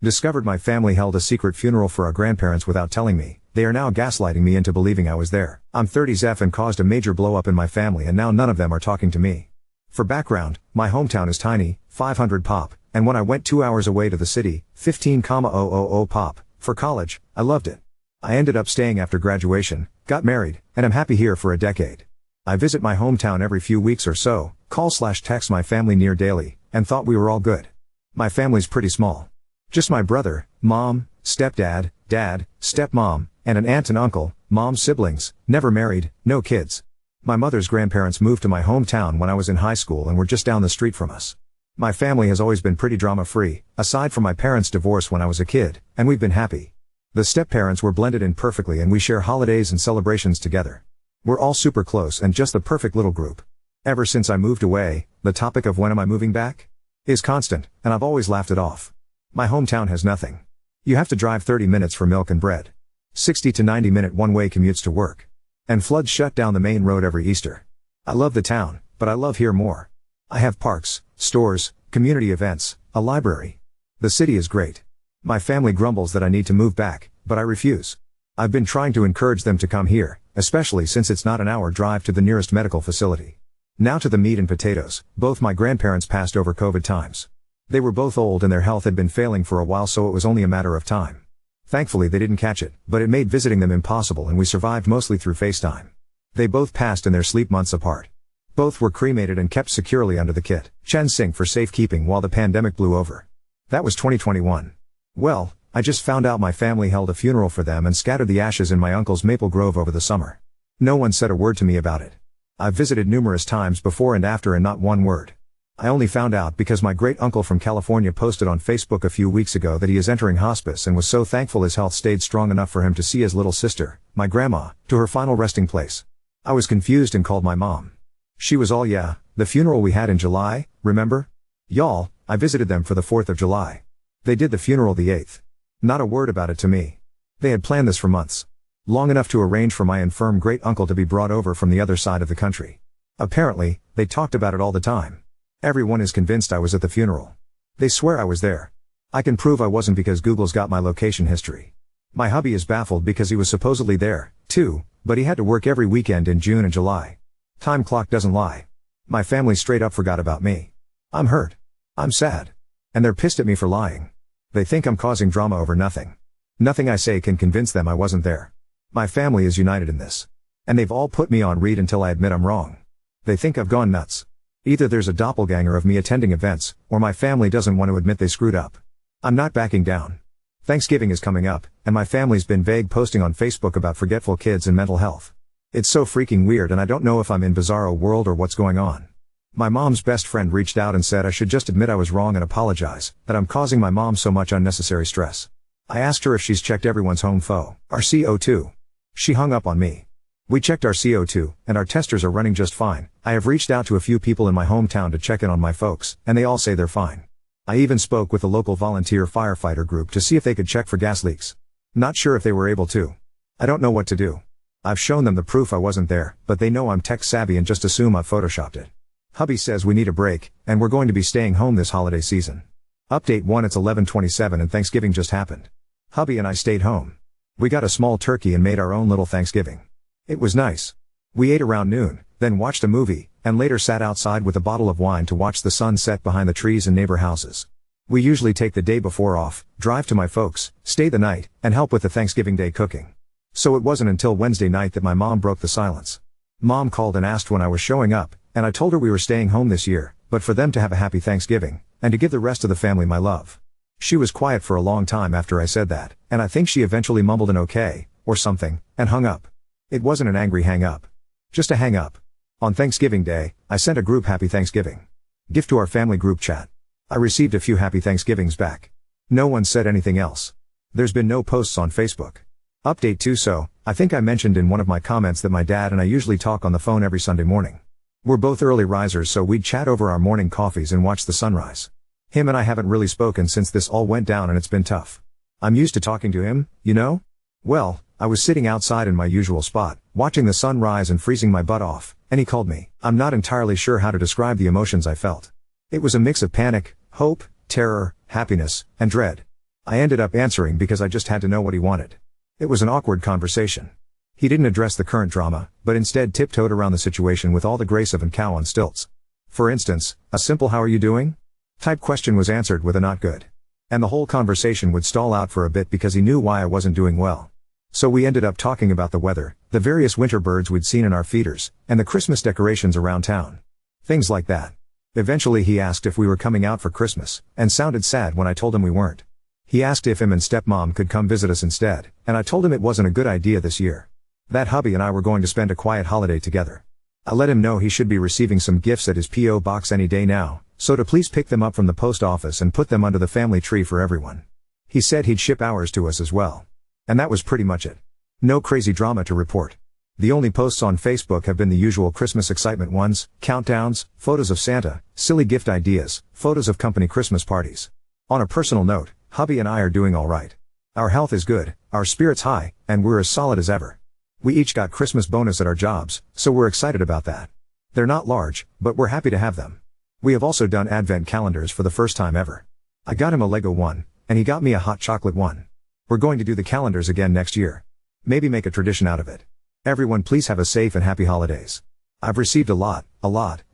Discovered my family held a secret funeral for our grandparents without telling me. They are now gaslighting me into believing I was there. I'm 30s and caused a major blow up in my family, and now none of them are talking to me. For background, my hometown is tiny, 500 pop, and when I went 2 hours away to the city, 15,000 pop, for college, I loved it. I ended up staying after graduation, got married, and am happy here for a decade. I visit my hometown every few weeks or so, call/text my family near daily, and thought we were all good. My family's pretty small. Just my brother, mom, stepdad, dad, stepmom, and an aunt and uncle, mom's siblings, never married, no kids. My mother's grandparents moved to my hometown when I was in high school and were just down the street from us. My family has always been pretty drama-free, aside from my parents' divorce when I was a kid, and we've been happy. The step-parents were blended in perfectly and we share holidays and celebrations together. We're all super close and just the perfect little group. Ever since I moved away, the topic of when am I moving back is constant, and I've always laughed it off. My hometown has nothing. You have to drive 30 minutes for milk and bread. 60 to 90-minute one-way commutes to work. And floods shut down the main road every Easter. I love the town, but I love here more. I have parks, stores, community events, a library. The city is great. My family grumbles that I need to move back, but I refuse. I've been trying to encourage them to come here, especially since it's not an hour drive to the nearest medical facility. Now to the meat and potatoes. Both my grandparents passed over COVID times. They were both old and their health had been failing for a while, so it was only a matter of time. Thankfully they didn't catch it, but it made visiting them impossible and we survived mostly through FaceTime. They both passed in their sleep months apart. Both were cremated and kept securely under the kit Chen sink for safekeeping while the pandemic blew over. That was 2021. Well, I just found out my family held a funeral for them and scattered the ashes in my uncle's maple grove over the summer. No one said a word to me about it. I've visited numerous times before and after and not one word. I only found out because my great-uncle from California posted on Facebook a few weeks ago that he is entering hospice and was so thankful his health stayed strong enough for him to see his little sister, my grandma, to her final resting place. I was confused and called my mom. She was all yeah, the funeral we had in July, remember? Y'all, I visited them for the 4th of July. They did the funeral the 8th. Not a word about it to me. They had planned this for months. Long enough to arrange for my infirm great-uncle to be brought over from the other side of the country. Apparently, they talked about it all the time. Everyone is convinced I was at the funeral. They swear I was there. I can prove I wasn't because Google's got my location history. My hubby is baffled because he was supposedly there, too, but he had to work every weekend in June and July. Time clock doesn't lie. My family straight up forgot about me. I'm hurt. I'm sad. And they're pissed at me for lying. They think I'm causing drama over nothing. Nothing I say can convince them I wasn't there. My family is united in this. And they've all put me on read until I admit I'm wrong. They think I've gone nuts. Either there's a doppelganger of me attending events, or my family doesn't want to admit they screwed up. I'm not backing down. Thanksgiving is coming up, and my family's been vague posting on Facebook about forgetful kids and mental health. It's so freaking weird and I don't know if I'm in bizarro world or what's going on. My mom's best friend reached out and said I should just admit I was wrong and apologize, that I'm causing my mom so much unnecessary stress. I asked her if she's checked everyone's home pho, our CO2. She hung up on me. We checked our CO2, and our testers are running just fine. I have reached out to a few people in my hometown to check in on my folks, and they all say they're fine. I even spoke with a local volunteer firefighter group to see if they could check for gas leaks. Not sure if they were able to. I don't know what to do. I've shown them the proof I wasn't there, but they know I'm tech savvy and just assume I've photoshopped it. Hubby says we need a break, and we're going to be staying home this holiday season. Update 1: It's 11/27 and Thanksgiving just happened. Hubby and I stayed home. We got a small turkey and made our own little Thanksgiving. It was nice. We ate around noon, then watched a movie, and later sat outside with a bottle of wine to watch the sun set behind the trees and neighbor houses. We usually take the day before off, drive to my folks, stay the night, and help with the Thanksgiving Day cooking. So it wasn't until Wednesday night that my mom broke the silence. Mom called and asked when I was showing up, and I told her we were staying home this year, but for them to have a happy Thanksgiving, and to give the rest of the family my love. She was quiet for a long time after I said that, and I think she eventually mumbled an okay, or something, and hung up. It wasn't an angry hang up. Just a hang up. On Thanksgiving Day, I sent a group Happy Thanksgiving gift to our family group chat. I received a few Happy Thanksgivings back. No one said anything else. There's been no posts on Facebook. Update 2: So, I think I mentioned in one of my comments that my dad and I usually talk on the phone every Sunday morning. We're both early risers, so we'd chat over our morning coffees and watch the sunrise. Him and I haven't really spoken since this all went down and it's been tough. I'm used to talking to him, you know? Well, I was sitting outside in my usual spot, watching the sun rise and freezing my butt off, and he called me. I'm not entirely sure how to describe the emotions I felt. It was a mix of panic, hope, terror, happiness, and dread. I ended up answering because I just had to know what he wanted. It was an awkward conversation. He didn't address the current drama, but instead tiptoed around the situation with all the grace of a cow on stilts. For instance, a simple "how are you doing?" type question was answered with a "not good." And the whole conversation would stall out for a bit because he knew why I wasn't doing well. So we ended up talking about the weather, the various winter birds we'd seen in our feeders, and the Christmas decorations around town. Things like that. Eventually he asked if we were coming out for Christmas, and sounded sad when I told him we weren't. He asked if him and stepmom could come visit us instead, and I told him it wasn't a good idea this year. That hubby and I were going to spend a quiet holiday together. I let him know he should be receiving some gifts at his P.O. box any day now, so to please pick them up from the post office and put them under the family tree for everyone. He said he'd ship ours to us as well. And that was pretty much it. No crazy drama to report. The only posts on Facebook have been the usual Christmas excitement ones, countdowns, photos of Santa, silly gift ideas, photos of company Christmas parties. On a personal note, hubby and I are doing alright. Our health is good, our spirits high, and we're as solid as ever. We each got Christmas bonus at our jobs, so we're excited about that. They're not large, but we're happy to have them. We have also done advent calendars for the first time ever. I got him a Lego one, and he got me a hot chocolate one. We're going to do the calendars again next year. Maybe make a tradition out of it. Everyone please have a safe and happy holidays. I've received a lot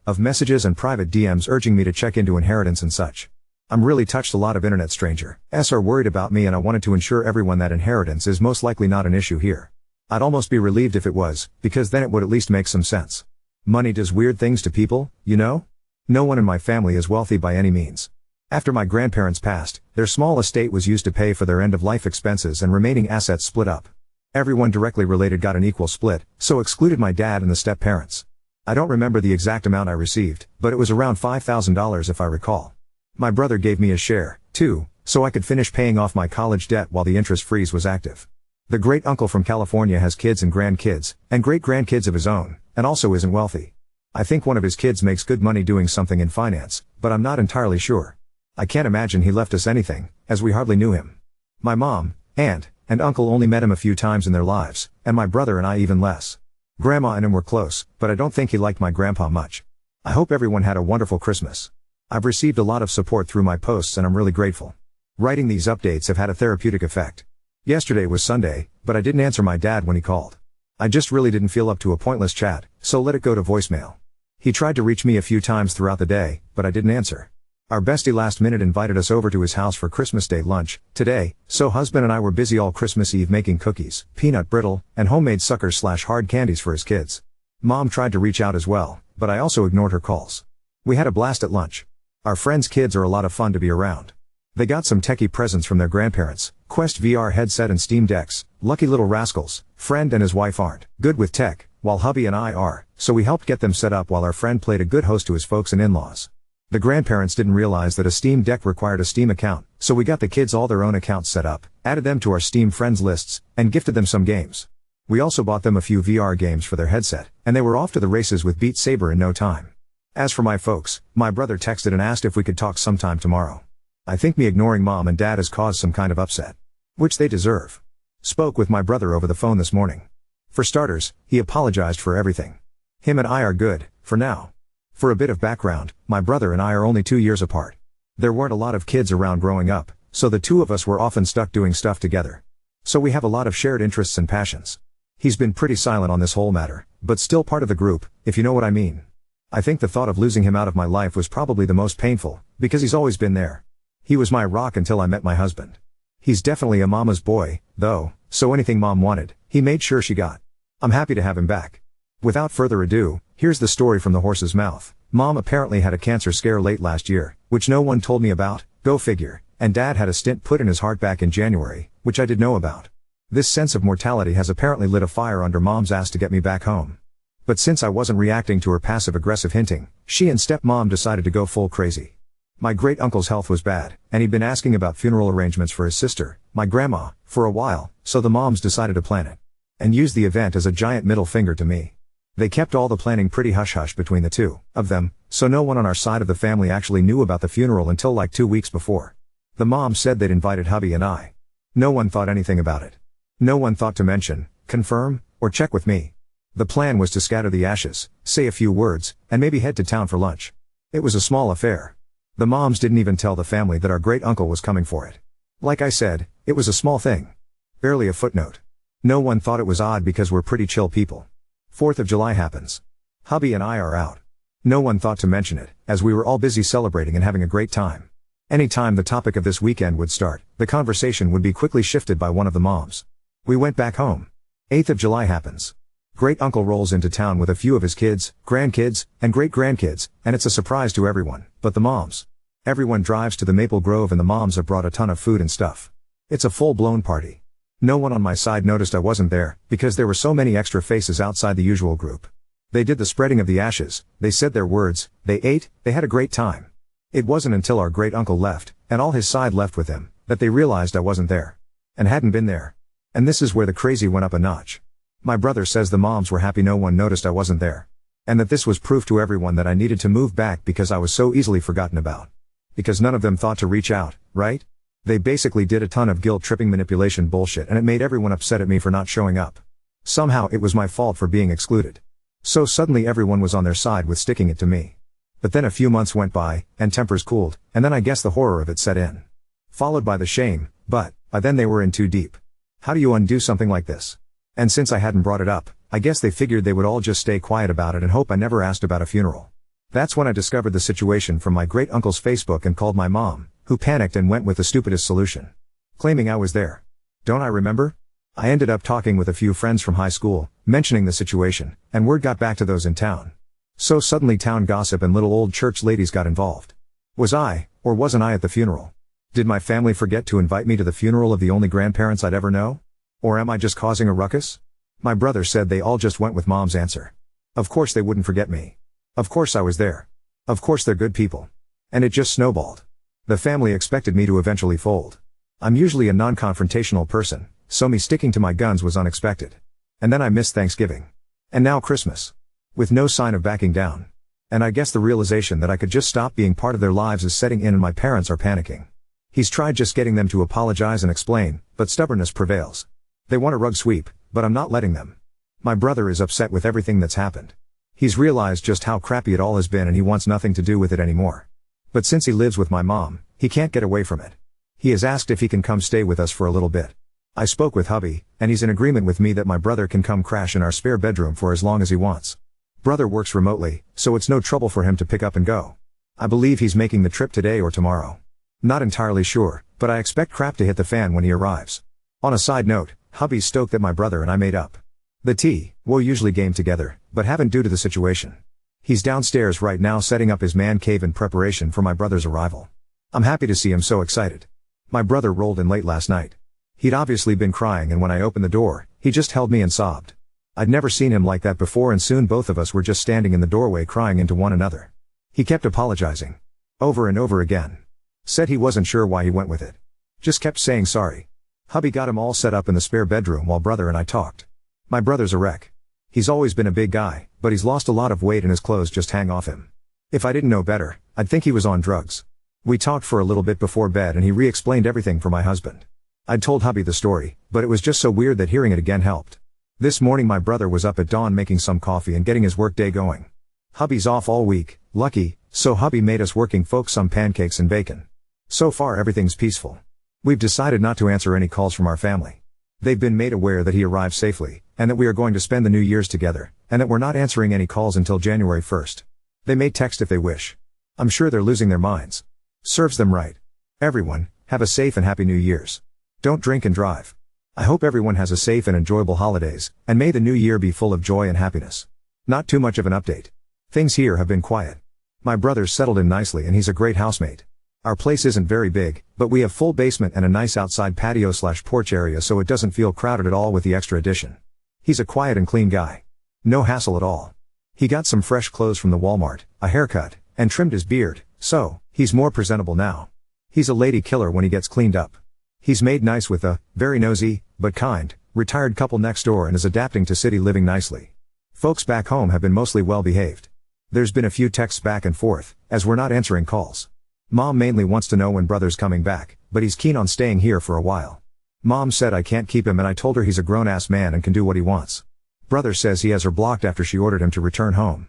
of messages and private DMs urging me to check into inheritance and such. I'm really touched. A lot of internet strangers are worried about me, and I wanted to ensure everyone that inheritance is most likely not an issue here. I'd almost be relieved if it was, because then it would at least make some sense. Money does weird things to people, you know? No one in my family is wealthy by any means. After my grandparents passed, their small estate was used to pay for their end-of-life expenses and remaining assets split up. Everyone directly related got an equal split, so excluded my dad and the step-parents. I don't remember the exact amount I received, but it was around $5,000 if I recall. My brother gave me a share, too, so I could finish paying off my college debt while the interest freeze was active. The great-uncle from California has kids and grandkids, and great-grandkids of his own, and also isn't wealthy. I think one of his kids makes good money doing something in finance, but I'm not entirely sure. I can't imagine he left us anything, as we hardly knew him. My mom, aunt, and uncle only met him a few times in their lives, and my brother and I even less. Grandma and him were close, but I don't think he liked my grandpa much. I hope everyone had a wonderful Christmas. I've received a lot of support through my posts and I'm really grateful. Writing these updates have had a therapeutic effect. Yesterday was Sunday, but I didn't answer my dad when he called. I just really didn't feel up to a pointless chat, so let it go to voicemail. He tried to reach me a few times throughout the day, but I didn't answer. Our bestie last minute invited us over to his house for Christmas Day lunch today, so husband and I were busy all Christmas Eve making cookies, peanut brittle, and homemade suckers/hard candies for his kids. Mom tried to reach out as well, but I also ignored her calls. We had a blast at lunch. Our friends' kids are a lot of fun to be around. They got some techie presents from their grandparents, Quest VR headset and Steam Decks. Lucky little rascals. Friend and his wife aren't good with tech, while hubby and I are, so we helped get them set up while our friend played a good host to his folks and in-laws. The grandparents didn't realize that a Steam Deck required a Steam account, so we got the kids all their own accounts set up, added them to our Steam friends lists, and gifted them some games. We also bought them a few VR games for their headset, and they were off to the races with Beat Saber in no time. As for my folks, my brother texted and asked if we could talk sometime tomorrow. I think me ignoring mom and dad has caused some kind of upset. Which they deserve. Spoke with my brother over the phone this morning. For starters, he apologized for everything. Him and I are good, for now. For a bit of background, my brother and I are only 2 years apart. There weren't a lot of kids around growing up, so the two of us were often stuck doing stuff together. So we have a lot of shared interests and passions. He's been pretty silent on this whole matter, but still part of the group, if you know what I mean. I think the thought of losing him out of my life was probably the most painful, because he's always been there. He was my rock until I met my husband. He's definitely a mama's boy, though, so anything mom wanted, he made sure she got. I'm happy to have him back. Without further ado, here's the story from the horse's mouth. Mom apparently had a cancer scare late last year, which no one told me about, go figure, and dad had a stent put in his heart back in January, which I did know about. This sense of mortality has apparently lit a fire under mom's ass to get me back home. But since I wasn't reacting to her passive-aggressive hinting, she and stepmom decided to go full crazy. My great-uncle's health was bad, and he'd been asking about funeral arrangements for his sister, my grandma, for a while, so the moms decided to plan it. And use the event as a giant middle finger to me. They kept all the planning pretty hush-hush between the two of them, so no one on our side of the family actually knew about the funeral until like 2 weeks before. The mom said they'd invited hubby and I. No one thought anything about it. No one thought to mention, confirm, or check with me. The plan was to scatter the ashes, say a few words, and maybe head to town for lunch. It was a small affair. The moms didn't even tell the family that our great-uncle was coming for it. Like I said, it was a small thing. Barely a footnote. No one thought it was odd because we're pretty chill people. 4th of July happens. Hubby and I are out. No one thought to mention it, as we were all busy celebrating and having a great time. Any time the topic of this weekend would start, the conversation would be quickly shifted by one of the moms. We went back home. 8th of July happens. Great uncle rolls into town with a few of his kids, grandkids, and great-grandkids, and it's a surprise to everyone, but the moms. Everyone drives to the Maple Grove and the moms have brought a ton of food and stuff. It's a full-blown party. No one on my side noticed I wasn't there, because there were so many extra faces outside the usual group. They did the spreading of the ashes, they said their words, they ate, they had a great time. It wasn't until our great-uncle left, and all his side left with him, that they realized I wasn't there. And hadn't been there. And this is where the crazy went up a notch. My brother says the moms were happy no one noticed I wasn't there. And that this was proof to everyone that I needed to move back because I was so easily forgotten about. Because none of them thought to reach out, right? They basically did a ton of guilt-tripping manipulation bullshit and it made everyone upset at me for not showing up. Somehow it was my fault for being excluded. So suddenly everyone was on their side with sticking it to me. But then a few months went by, and tempers cooled, and then I guess the horror of it set in. Followed by the shame, but, by then they were in too deep. How do you undo something like this? And since I hadn't brought it up, I guess they figured they would all just stay quiet about it and hope I never asked about a funeral. That's when I discovered the situation from my great-uncle's Facebook and called my mom, who panicked and went with the stupidest solution. Claiming I was there. Don't I remember? I ended up talking with a few friends from high school, mentioning the situation, and word got back to those in town. So suddenly town gossip and little old church ladies got involved. Was I, or wasn't I at the funeral? Did my family forget to invite me to the funeral of the only grandparents I'd ever know? Or am I just causing a ruckus? My brother said they all just went with mom's answer. Of course they wouldn't forget me. Of course I was there. Of course they're good people. And it just snowballed. The family expected me to eventually fold. I'm usually a non-confrontational person, so me sticking to my guns was unexpected. And then I missed Thanksgiving. And now Christmas. With no sign of backing down. And I guess the realization that I could just stop being part of their lives is setting in and my parents are panicking. He's tried just getting them to apologize and explain, but stubbornness prevails. They want a rug sweep, but I'm not letting them. My brother is upset with everything that's happened. He's realized just how crappy it all has been and he wants nothing to do with it anymore. But since he lives with my mom, he can't get away from it. He has asked if he can come stay with us for a little bit. I spoke with hubby, and he's in agreement with me that my brother can come crash in our spare bedroom for as long as he wants. Brother works remotely, so it's no trouble for him to pick up and go. I believe he's making the trip today or tomorrow. Not entirely sure, but I expect crap to hit the fan when he arrives. On a side note, hubby's stoked that my brother and I made up. The T, we'll usually game together, but haven't due to the situation. He's downstairs right now setting up his man cave in preparation for my brother's arrival. I'm happy to see him so excited. My brother rolled in late last night. He'd obviously been crying and when I opened the door, he just held me and sobbed. I'd never seen him like that before and soon both of us were just standing in the doorway crying into one another. He kept apologizing. Over and over again. Said he wasn't sure why he went with it. Just kept saying sorry. Hubby got him all set up in the spare bedroom while brother and I talked. My brother's a wreck. He's always been a big guy, but he's lost a lot of weight and his clothes just hang off him. If I didn't know better, I'd think he was on drugs. We talked for a little bit before bed and he re-explained everything for my husband. I'd told hubby the story, but it was just so weird that hearing it again helped. This morning my brother was up at dawn making some coffee and getting his work day going. Hubby's off all week, lucky, so hubby made us working folks some pancakes and bacon. So far everything's peaceful. We've decided not to answer any calls from our family. They've been made aware that he arrived safely, and that we are going to spend the New Year's together, and that we're not answering any calls until January 1st. They may text if they wish. I'm sure they're losing their minds. Serves them right. Everyone, have a safe and happy New Year's. Don't drink and drive. I hope everyone has a safe and enjoyable holidays, and may the new year be full of joy and happiness. Not too much of an update. Things here have been quiet. My brother's settled in nicely and he's a great housemate. Our place isn't very big, but we have full basement and a nice outside patio/porch area so it doesn't feel crowded at all with the extra addition. He's a quiet and clean guy. No hassle at all. He got some fresh clothes from the Walmart, a haircut, and trimmed his beard, so, he's more presentable now. He's a lady killer when he gets cleaned up. He's made nice with a, very nosy, but kind, retired couple next door and is adapting to city living nicely. Folks back home have been mostly well behaved. There's been a few texts back and forth, as we're not answering calls. Mom mainly wants to know when brother's coming back, but he's keen on staying here for a while. Mom said I can't keep him and I told her he's a grown-ass man and can do what he wants. Brother says he has her blocked after she ordered him to return home.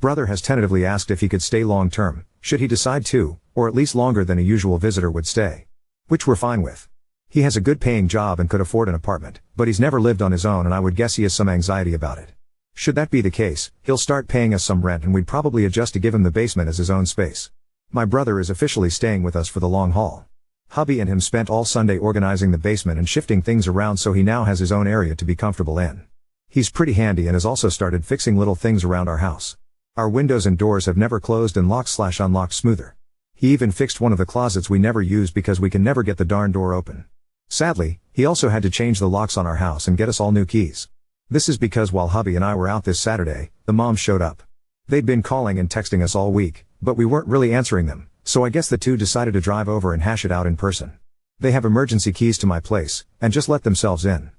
Brother has tentatively asked if he could stay long-term, should he decide to, or at least longer than a usual visitor would stay. Which we're fine with. He has a good paying job and could afford an apartment, but he's never lived on his own and I would guess he has some anxiety about it. Should that be the case, he'll start paying us some rent and we'd probably adjust to give him the basement as his own space. My brother is officially staying with us for the long haul. Hubby and him spent all Sunday organizing the basement and shifting things around so he now has his own area to be comfortable in. He's pretty handy and has also started fixing little things around our house. Our windows and doors have never closed and locked/unlocked smoother. He even fixed one of the closets we never use because we can never get the darn door open. Sadly, he also had to change the locks on our house and get us all new keys. This is because while hubby and I were out this Saturday, the moms showed up. They'd been calling and texting us all week, but we weren't really answering them, so I guess the two decided to drive over and hash it out in person. They have emergency keys to my place, and just let themselves in.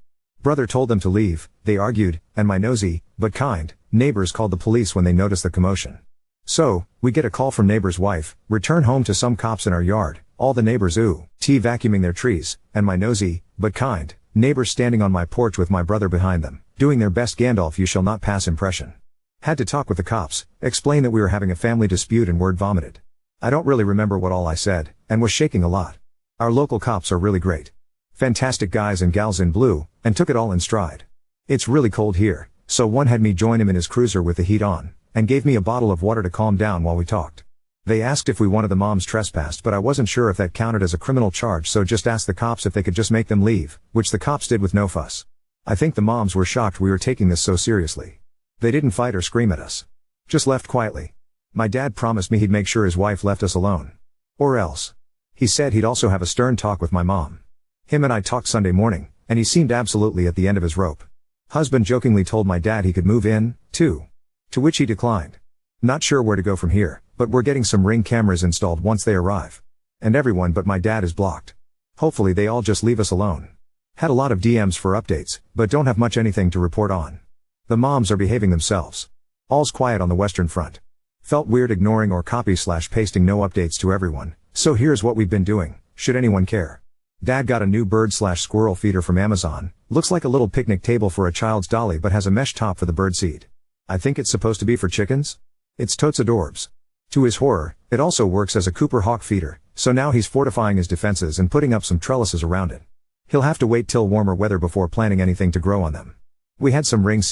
Brother told them to leave, they argued, and my nosy, but kind, neighbors called the police when they noticed the commotion. So, we get a call from neighbor's wife, return home to some cops in our yard, all the neighbors vacuuming their trees, and my nosy, but kind, neighbors standing on my porch with my brother behind them, doing their best Gandalf you shall not pass impression. Had to talk with the cops, explain that we were having a family dispute and word vomited. I don't really remember what all I said, and was shaking a lot. Our local cops are really great. Fantastic guys and gals in blue, and took it all in stride. It's really cold here, so one had me join him in his cruiser with the heat on, and gave me a bottle of water to calm down while we talked. They asked if we wanted the moms trespassed but I wasn't sure if that counted as a criminal charge so just asked the cops if they could just make them leave, which the cops did with no fuss. I think the moms were shocked we were taking this so seriously. They didn't fight or scream at us. Just left quietly. My dad promised me he'd make sure his wife left us alone. Or else. He said he'd also have a stern talk with my mom. Him and I talked Sunday morning, and he seemed absolutely at the end of his rope. Husband jokingly told my dad he could move in, too. To which he declined. Not sure where to go from here, but we're getting some Ring cameras installed once they arrive. And everyone but my dad is blocked. Hopefully they all just leave us alone. Had a lot of DMs for updates, but don't have much anything to report on. The moms are behaving themselves. All's quiet on the Western Front. Felt weird ignoring or copy/pasting no updates to everyone, so here's what we've been doing, should anyone care. Dad got a new bird/squirrel feeder from Amazon, looks like a little picnic table for a child's dolly but has a mesh top for the bird seed. I think it's supposed to be for chickens? It's totes adorbs. To his horror, it also works as a Cooper Hawk feeder, so now he's fortifying his defenses and putting up some trellises around it. He'll have to wait till warmer weather before planting anything to grow on them. We had some Ring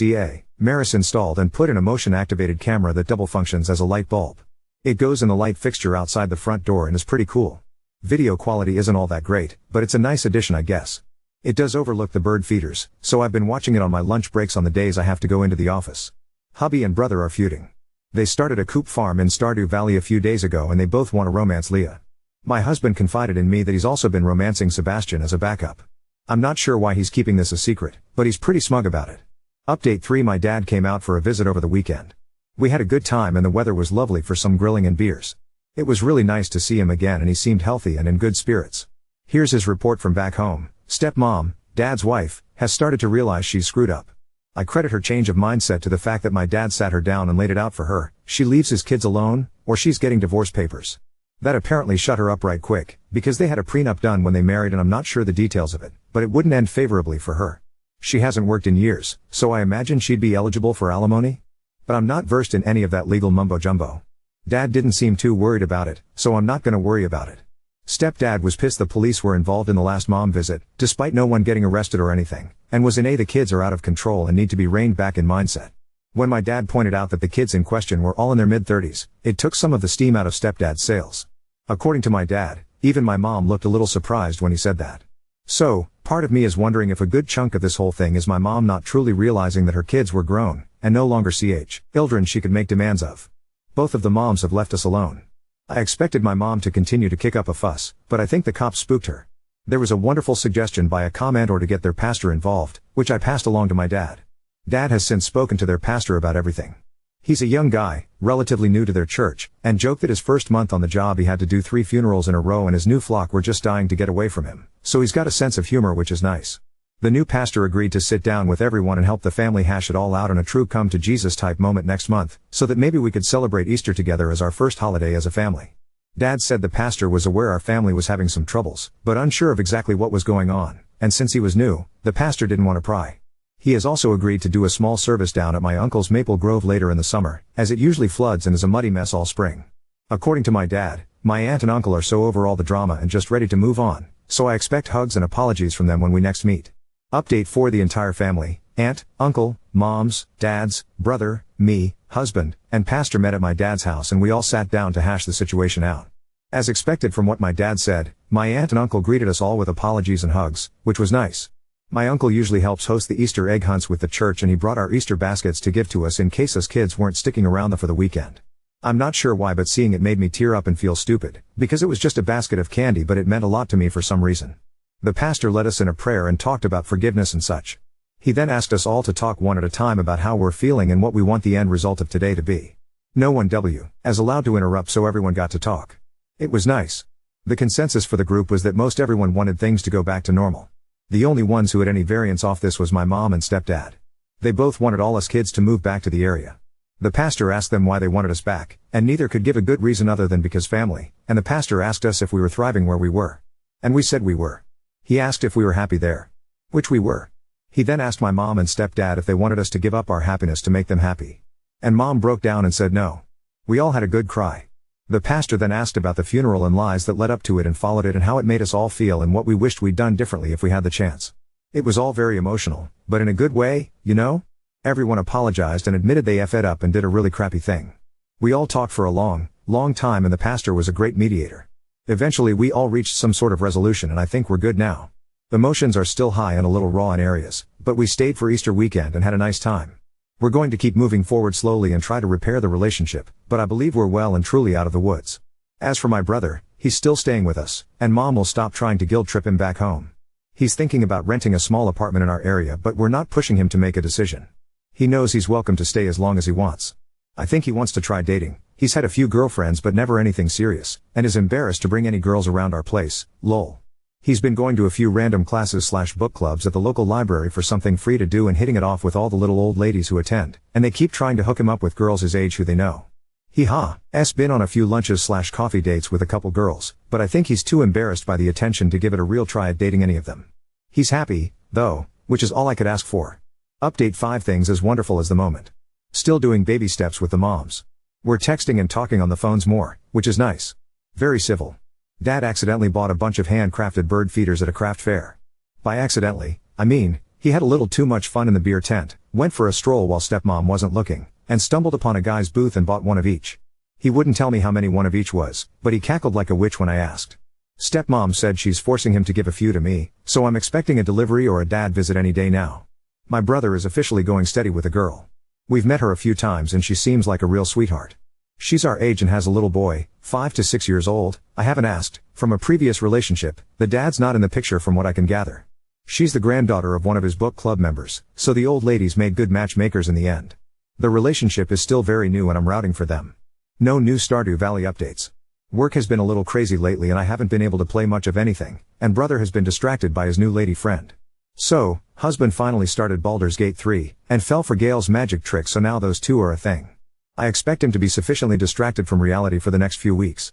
Maris installed and put in a motion-activated camera that double functions as a light bulb. It goes in the light fixture outside the front door and is pretty cool. Video quality isn't all that great, but it's a nice addition I guess. It does overlook the bird feeders, so I've been watching it on my lunch breaks on the days I have to go into the office. Hubby and brother are feuding. They started a coop farm in Stardew Valley a few days ago and they both want to romance Leah. My husband confided in me that he's also been romancing Sebastian as a backup. I'm not sure why he's keeping this a secret, but he's pretty smug about it. Update 3: My dad came out for a visit over the weekend. We had a good time and the weather was lovely for some grilling and beers. It was really nice to see him again and he seemed healthy and in good spirits. Here's his report from back home. Stepmom, dad's wife, has started to realize she's screwed up. I credit her change of mindset to the fact that my dad sat her down and laid it out for her. She leaves his kids alone, or she's getting divorce papers. That apparently shut her up right quick, because they had a prenup done when they married and I'm not sure the details of it, but it wouldn't end favorably for her. She hasn't worked in years, so I imagine she'd be eligible for alimony? But I'm not versed in any of that legal mumbo jumbo. Dad didn't seem too worried about it, so I'm not gonna worry about it. Stepdad was pissed the police were involved in the last mom visit, despite no one getting arrested or anything, and was in the kids are out of control and need to be reined back in mindset. When my dad pointed out that the kids in question were all in their mid-30s, it took some of the steam out of stepdad's sails. According to my dad, even my mom looked a little surprised when he said that. So, part of me is wondering if a good chunk of this whole thing is my mom not truly realizing that her kids were grown, and no longer children she could make demands of. Both of the moms have left us alone. I expected my mom to continue to kick up a fuss, but I think the cops spooked her. There was a wonderful suggestion by a commenter to get their pastor involved, which I passed along to my dad. Dad has since spoken to their pastor about everything. He's a young guy, relatively new to their church, and joked that his first month on the job he had to do 3 funerals in a row and his new flock were just dying to get away from him, so he's got a sense of humor which is nice. The new pastor agreed to sit down with everyone and help the family hash it all out in a true come-to-Jesus type moment next month, so that maybe we could celebrate Easter together as our first holiday as a family. Dad said the pastor was aware our family was having some troubles, but unsure of exactly what was going on, and since he was new, the pastor didn't want to pry. He has also agreed to do a small service down at my uncle's Maple Grove later in the summer, as it usually floods and is a muddy mess all spring. According to my dad, my aunt and uncle are so over all the drama and just ready to move on, so I expect hugs and apologies from them when we next meet. Update for the entire family: aunt, uncle, moms, dads, brother, me, husband, and pastor met at my dad's house and we all sat down to hash the situation out. As expected from what my dad said, my aunt and uncle greeted us all with apologies and hugs, which was nice. My uncle usually helps host the Easter egg hunts with the church and he brought our Easter baskets to give to us in case us kids weren't sticking around for the weekend. I'm not sure why, but seeing it made me tear up and feel stupid, because it was just a basket of candy, but it meant a lot to me for some reason. The pastor led us in a prayer and talked about forgiveness and such. He then asked us all to talk one at a time about how we're feeling and what we want the end result of today to be. No one was allowed to interrupt, so everyone got to talk. It was nice. The consensus for the group was that most everyone wanted things to go back to normal. The only ones who had any variance off this was my mom and stepdad. They both wanted all us kids to move back to the area. The pastor asked them why they wanted us back, and neither could give a good reason other than because family, and the pastor asked us if we were thriving where we were. And we said we were. He asked if we were happy there. Which we were. He then asked my mom and stepdad if they wanted us to give up our happiness to make them happy. And mom broke down and said no. We all had a good cry. The pastor then asked about the funeral and lies that led up to it and followed it and how it made us all feel and what we wished we'd done differently if we had the chance. It was all very emotional, but in a good way, you know? Everyone apologized and admitted they effed up and did a really crappy thing. We all talked for a long time and the pastor was a great mediator. Eventually we all reached some sort of resolution and I think we're good now. Emotions are still high and a little raw in areas, but we stayed for Easter weekend and had a nice time. We're going to keep moving forward slowly and try to repair the relationship, but I believe we're well and truly out of the woods. As for my brother, he's still staying with us, and mom will stop trying to guilt trip him back home. He's thinking about renting a small apartment in our area, but we're not pushing him to make a decision. He knows he's welcome to stay as long as he wants. I think he wants to try dating. He's had a few girlfriends but never anything serious, and is embarrassed to bring any girls around our place, lol. He's been going to a few random classes/book clubs at the local library for something free to do and hitting it off with all the little old ladies who attend, and they keep trying to hook him up with girls his age who they know. He's been on a few lunches/coffee dates with a couple girls, but I think he's too embarrassed by the attention to give it a real try at dating any of them. He's happy, though, which is all I could ask for. Update 5 things as wonderful as the moment. Still doing baby steps with the moms. We're texting and talking on the phones more, which is nice. Very civil. Dad accidentally bought a bunch of handcrafted bird feeders at a craft fair. By accidentally, I mean, he had a little too much fun in the beer tent, went for a stroll while stepmom wasn't looking, and stumbled upon a guy's booth and bought one of each. He wouldn't tell me how many one of each was, but he cackled like a witch when I asked. Stepmom said she's forcing him to give a few to me, so I'm expecting a delivery or a dad visit any day now. My brother is officially going steady with a girl. We've met her a few times and she seems like a real sweetheart. She's our age and has a little boy, 5 to 6 years old. I haven't asked. From a previous relationship, the dad's not in the picture from what I can gather. She's the granddaughter of one of his book club members, so the old ladies made good matchmakers in the end. The relationship is still very new and I'm rooting for them. No new Stardew Valley updates. Work has been a little crazy lately and I haven't been able to play much of anything, and brother has been distracted by his new lady friend. So, husband finally started Baldur's Gate 3, and fell for Gale's magic trick, so now those two are a thing. I expect him to be sufficiently distracted from reality for the next few weeks.